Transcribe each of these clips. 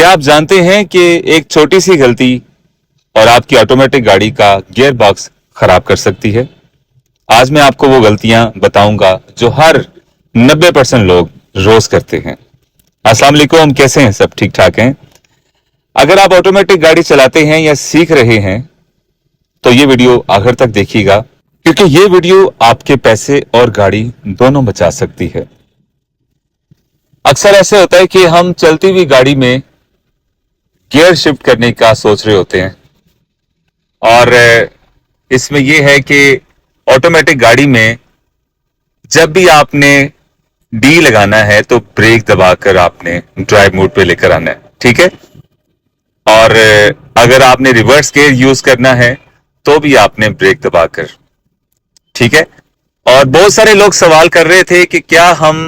क्या आप जानते हैं कि एक छोटी सी गलती और आपकी ऑटोमेटिक गाड़ी का गियर बॉक्स खराब कर सकती है। आज मैं आपको वो गलतियां बताऊंगा जो हर 90% लोग रोज करते हैं। अस्सलाम वालेकुम, कैसे हैं? सब ठीक ठाक हैं? अगर आप ऑटोमेटिक गाड़ी चलाते हैं या सीख रहे हैं तो ये वीडियो आखिर तक देखिएगा, क्योंकि ये वीडियो आपके पैसे और गाड़ी दोनों बचा सकती है। अक्सर ऐसे होता है कि हम चलती हुई गाड़ी में गियर शिफ्ट करने का सोच रहे होते हैं और इसमें यह है कि ऑटोमेटिक गाड़ी में जब भी आपने डी लगाना है तो ब्रेक दबाकर आपने ड्राइव मोड पे लेकर आना है, ठीक है। और अगर आपने रिवर्स गियर यूज करना है तो भी आपने ब्रेक दबाकर, ठीक है। और बहुत सारे लोग सवाल कर रहे थे कि क्या हम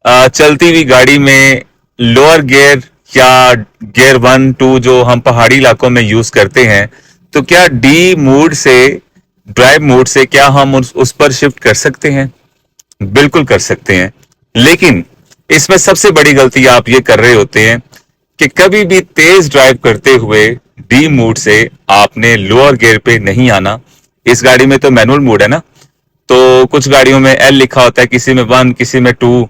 चलती हुई गाड़ी में लोअर गियर या गियर 1 2 जो हम पहाड़ी इलाकों में यूज करते हैं, तो क्या डी मोड से, ड्राइव मोड से क्या हम उस पर शिफ्ट कर सकते हैं? बिल्कुल कर सकते हैं, लेकिन इसमें सबसे बड़ी गलती आप ये कर रहे होते हैं कि कभी भी तेज ड्राइव करते हुए डी मोड से आपने लोअर गियर पे नहीं आना। इस गाड़ी में तो मैनुअल मोड है ना, तो कुछ गाड़ियों में एल लिखा होता है, किसी में 1 किसी में 2।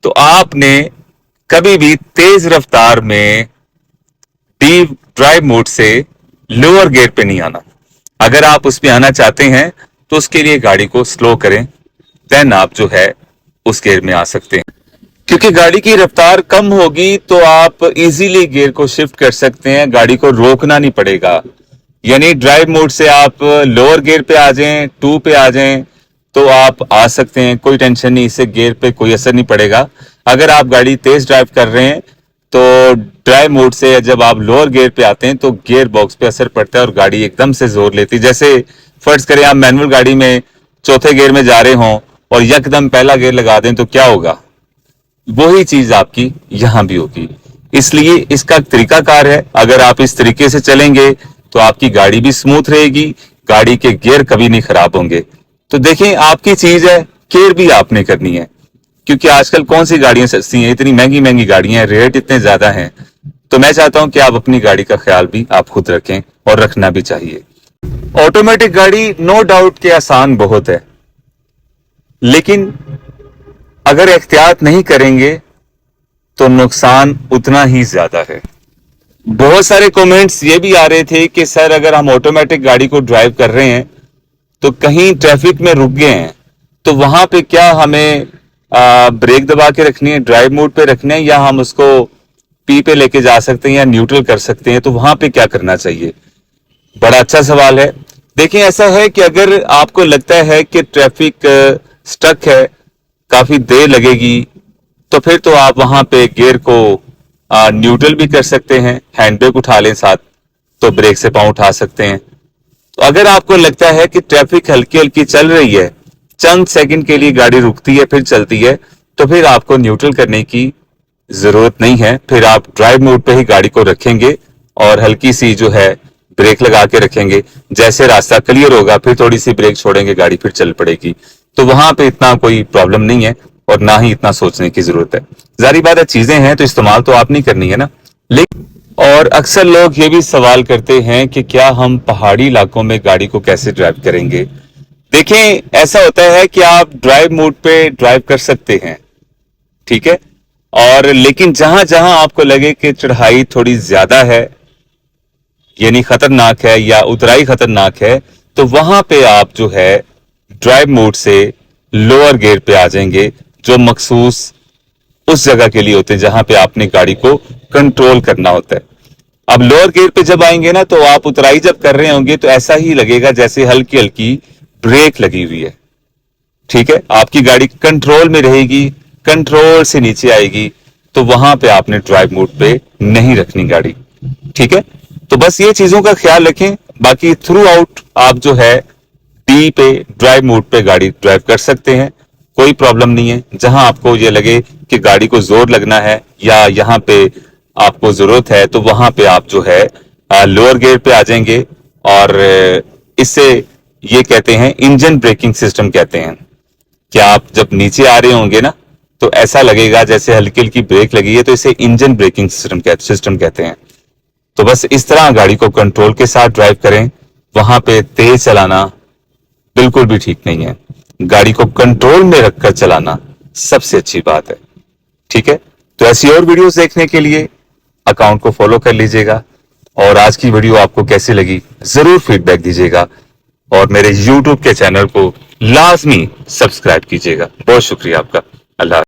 तो आपने कभी भी तेज रफ्तार में डी ड्राइव मोड से लोअर गियर पे नहीं आना। अगर आप उसमें आना चाहते हैं तो उसके लिए गाड़ी को स्लो करें, देन आप जो है उस गियर में आ सकते हैं। क्योंकि गाड़ी की रफ्तार कम होगी तो आप इजीली गियर को शिफ्ट कर सकते हैं, गाड़ी को रोकना नहीं पड़ेगा। यानी ड्राइव मोड से आप लोअर गियर पे आ जाएं, 2 पे आ जाएं तो आप आ सकते हैं, कोई टेंशन नहीं, इससे गियर पे कोई असर नहीं पड़ेगा। अगर आप गाड़ी तेज ड्राइव कर रहे हैं तो ड्राइव मोड से जब आप लोअर गियर पे आते हैं तो गियर बॉक्स पे असर पड़ता है और गाड़ी एकदम से जोर लेती है। जैसे फर्ज करें आप मैनुअल गाड़ी में चौथे गियर में जा रहे हों और यकदम पहला गियर लगा दें तो क्या होगा? वही चीज आपकी यहां भी होगी। इसलिए इसका तरीकाकार है, अगर आप इस तरीके से चलेंगे तो आपकी गाड़ी भी स्मूथ रहेगी, गाड़ी के गियर कभी नहीं खराब होंगे। तो देखें, आपकी चीज है, केयर भी आपने करनी है, क्योंकि आजकल कौन सी गाड़ियां सस्ती हैं, इतनी महंगी महंगी गाड़ियां हैं, रेट इतने ज्यादा हैं। तो मैं चाहता हूं कि आप अपनी गाड़ी का ख्याल भी आप खुद रखें और रखना भी चाहिए। ऑटोमेटिक गाड़ी नो डाउट के आसान बहुत है, लेकिन अगर एहतियात नहीं करेंगे तो नुकसान उतना ही ज्यादा है। बहुत सारे कमेंट्स ये भी आ रहे थे कि सर अगर हम ऑटोमेटिक गाड़ी को ड्राइव कर रहे हैं तो कहीं ट्रैफिक में रुक गए हैं तो वहां पे क्या हमें ब्रेक दबा के रखनी है, ड्राइव मोड पे रखना है, या हम उसको पी पे लेके जा सकते हैं या न्यूट्रल कर सकते हैं, तो वहां पे क्या करना चाहिए? बड़ा अच्छा सवाल है। देखिए, ऐसा है कि अगर आपको लगता है कि ट्रैफिक स्टक है, काफी देर लगेगी, तो फिर तो आप वहां पे गियर को न्यूट्रल भी कर सकते हैं, हैंड ब्रेक उठा लें साथ, तो ब्रेक से पांव उठा सकते हैं। तो अगर आपको लगता है कि ट्रैफिक हल्की हल्की चल रही है, चंद सेकंड के लिए गाड़ी रुकती है फिर चलती है, तो फिर आपको न्यूट्रल करने की जरूरत नहीं है। फिर आप ड्राइव मोड पे ही गाड़ी को रखेंगे और हल्की सी जो है ब्रेक लगा के रखेंगे। जैसे रास्ता क्लियर होगा फिर थोड़ी सी ब्रेक छोड़ेंगे, गाड़ी फिर चल पड़ेगी। तो वहां पे इतना कोई प्रॉब्लम नहीं है और ना ही इतना सोचने की जरूरत है। जारी बात है, चीजें हैं तो इस्तेमाल तो आप नहीं करनी है ना। लेकिन और अक्सर लोग ये भी सवाल करते हैं कि क्या हम पहाड़ी इलाकों में गाड़ी को कैसे ड्राइव करेंगे? देखें, ऐसा होता है कि आप ड्राइव मोड पे ड्राइव कर सकते हैं, ठीक है, और लेकिन जहां जहां आपको लगे कि चढ़ाई थोड़ी ज्यादा है, यानी खतरनाक है या उतराई खतरनाक है, तो वहां पे आप जो है ड्राइव मोड से लोअर गियर पे आ जाएंगे, जो मखसूस उस जगह के लिए होते हैं जहां पे आपने गाड़ी को कंट्रोल करना होता है। अब लोअर गियर पे जब आएंगे ना तो आप उतराई जब कर रहे होंगे तो ऐसा ही लगेगा जैसे हल्की हल्की ब्रेक लगी हुई है, ठीक है। आपकी गाड़ी कंट्रोल में रहेगी, कंट्रोल से नीचे आएगी, तो वहां पे आपने ड्राइव मोड पे नहीं रखनी गाड़ी, ठीक है। तो बस ये चीजों का ख्याल रखें। बाकी थ्रू आउट आप जो है डी पे, ड्राइव मोड पे गाड़ी ड्राइव कर सकते हैं, कोई प्रॉब्लम नहीं है। जहां आपको ये लगे कि गाड़ी को जोर लगना है या यहाँ पे आपको जरूरत है, तो वहां पे आप जो है लोअर गियर पे आ जाएंगे। और इससे ये कहते हैं इंजन ब्रेकिंग सिस्टम कहते हैं कि आप जब नीचे आ रहे होंगे ना तो ऐसा लगेगा जैसे हल्की हल्की ब्रेक लगी है, तो इसे इंजन ब्रेकिंग सिस्टम कहते हैं। तो बस इस तरह गाड़ी को कंट्रोल के साथ ड्राइव करें, वहां पे तेज चलाना बिल्कुल भी ठीक नहीं है। गाड़ी को कंट्रोल में रखकर चलाना सबसे अच्छी बात है। ठीक है, तो ऐसी और वीडियोस देखने के लिए अकाउंट को फॉलो कर लीजिएगा। और आज की वीडियो आपको कैसी लगी जरूर फीडबैक दीजिएगा, और मेरे YouTube के चैनल को लाजमी सब्सक्राइब कीजिएगा। बहुत शुक्रिया आपका। अल्लाह।